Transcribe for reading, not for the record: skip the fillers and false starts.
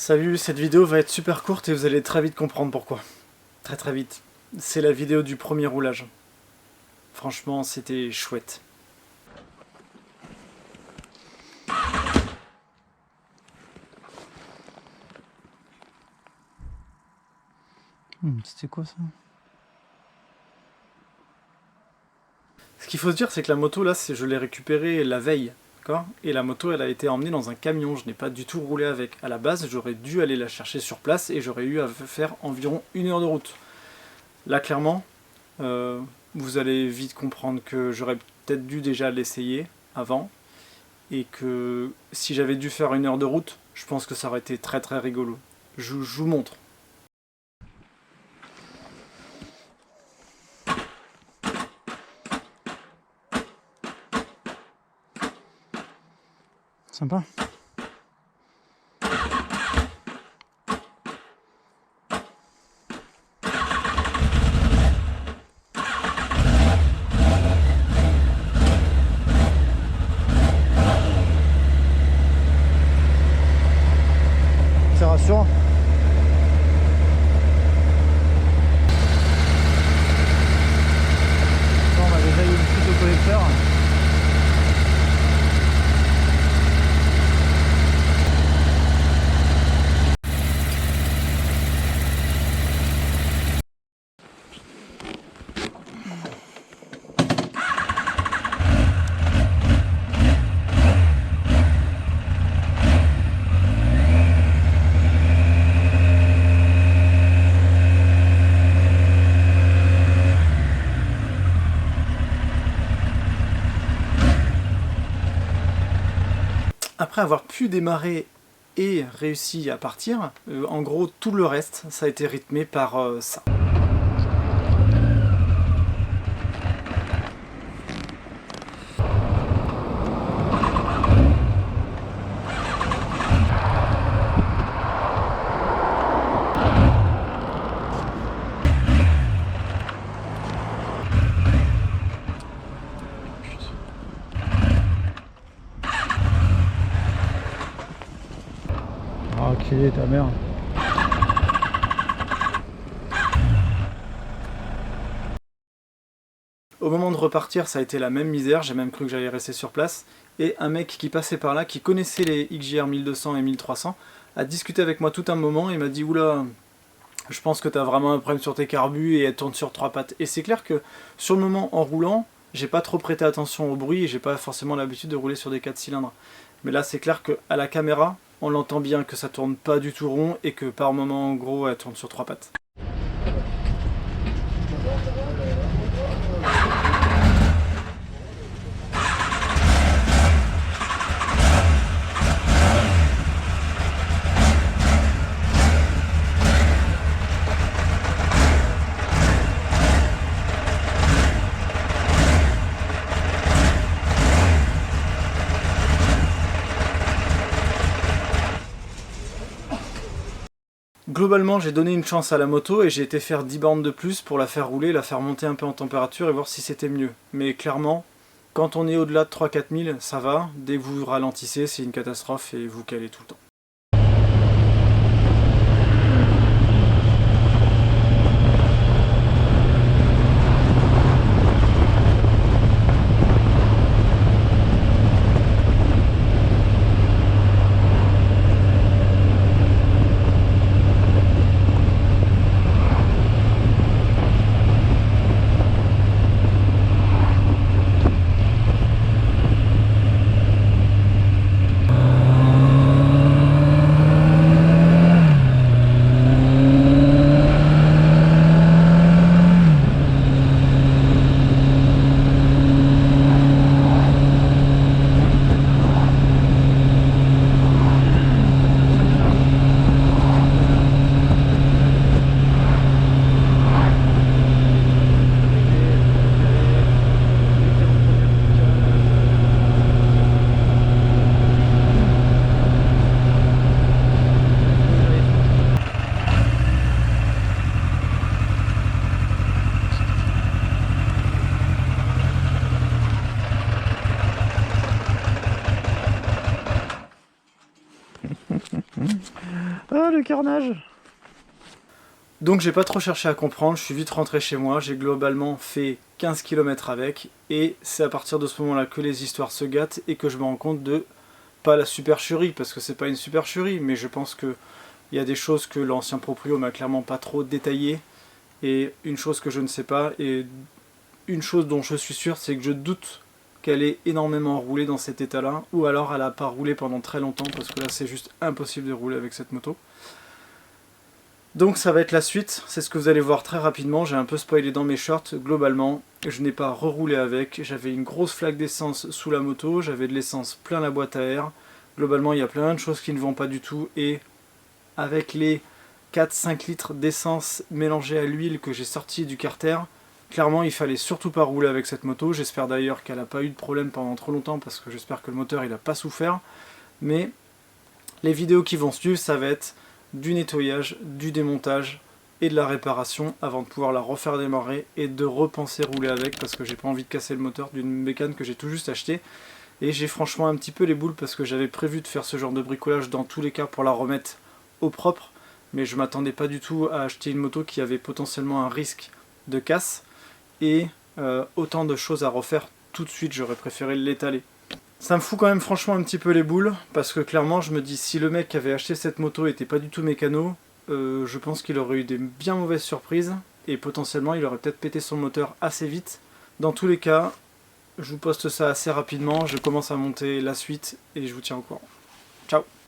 Salut, cette vidéo va être super courte et vous allez très vite comprendre pourquoi. Très vite. C'est la vidéo du premier roulage. Franchement, c'était chouette. C'était quoi ça? Ce qu'il faut se dire, c'est que la moto, là, je l'ai récupérée la veille. Et la moto, elle a été emmenée dans un camion, je n'ai pas du tout roulé avec. À la base, j'aurais dû aller la chercher sur place et j'aurais eu à faire environ 1 heure de route. Là, clairement, vous allez vite comprendre que j'aurais peut-être dû déjà l'essayer avant. Et que si j'avais dû faire 1 heure de route, je pense que ça aurait été très rigolo. Je vous montre. Sympa. C'est rassurant. On a déjà eu une fuite au collecteur. Après avoir pu démarrer et réussi à partir, en gros tout le reste, ça a été rythmé par ça. Ah, qui est ta mère? Au moment de repartir, ça a été la même misère, j'ai même cru que j'allais rester sur place. Et un mec qui passait par là, qui connaissait les XJR 1200 et 1300, a discuté avec moi tout un moment et m'a dit « Oula, je pense que tu as vraiment un problème sur tes carbus et elle tourne sur 3 pattes. » Et c'est clair que sur le moment, en roulant, j'ai pas trop prêté attention au bruit et j'ai pas forcément l'habitude de rouler sur des 4 cylindres. Mais là, c'est clair qu'à la caméra, on l'entend bien que ça tourne pas du tout rond et que par moment, en gros, elle tourne sur 3 pattes. Globalement, j'ai donné une chance à la moto et j'ai été faire 10 bornes de plus pour la faire rouler, la faire monter un peu en température et voir si c'était mieux. Mais clairement, quand on est au-delà de 3-4 000, ça va. Dès que vous ralentissez, c'est une catastrophe et vous calez tout le temps. Ah, le carnage! Donc j'ai pas trop cherché à comprendre, je suis vite rentré chez moi, j'ai globalement fait 15 km avec, et c'est à partir de ce moment-là que les histoires se gâtent et que je me rends compte de, pas la supercherie, parce que c'est pas une supercherie, mais je pense que il y a des choses que l'ancien proprio m'a clairement pas trop détaillées, et une chose que je ne sais pas, et une chose dont je suis sûr, c'est que je doute qu'elle ait énormément roulé dans cet état-là, ou alors elle a pas roulé pendant très longtemps, parce que là c'est juste impossible de rouler avec cette moto. Donc ça va être la suite, c'est ce que vous allez voir très rapidement, j'ai un peu spoilé dans mes shorts, globalement, je n'ai pas reroulé avec, j'avais une grosse flaque d'essence sous la moto, j'avais de l'essence plein la boîte à air, globalement il y a plein de choses qui ne vont pas du tout, et avec les 4-5 litres d'essence mélangée à l'huile que j'ai sorti du carter, clairement il fallait surtout pas rouler avec cette moto, j'espère d'ailleurs qu'elle n'a pas eu de problème pendant trop longtemps, parce que j'espère que le moteur il n'a pas souffert, mais les vidéos qui vont suivre ça va être du nettoyage, du démontage et de la réparation avant de pouvoir la refaire démarrer et de repenser rouler avec parce que j'ai pas envie de casser le moteur d'une bécane que j'ai tout juste acheté et j'ai franchement un petit peu les boules parce que j'avais prévu de faire ce genre de bricolage dans tous les cas pour la remettre au propre, mais je m'attendais pas du tout à acheter une moto qui avait potentiellement un risque de casse et autant de choses à refaire tout de suite, j'aurais préféré l'étaler. Ça me fout quand même franchement un petit peu les boules, parce que clairement je me dis si le mec qui avait acheté cette moto était pas du tout mécano, je pense qu'il aurait eu des bien mauvaises surprises, et potentiellement il aurait peut-être pété son moteur assez vite. Dans tous les cas, je vous poste ça assez rapidement, je commence à monter la suite, et je vous tiens au courant. Ciao!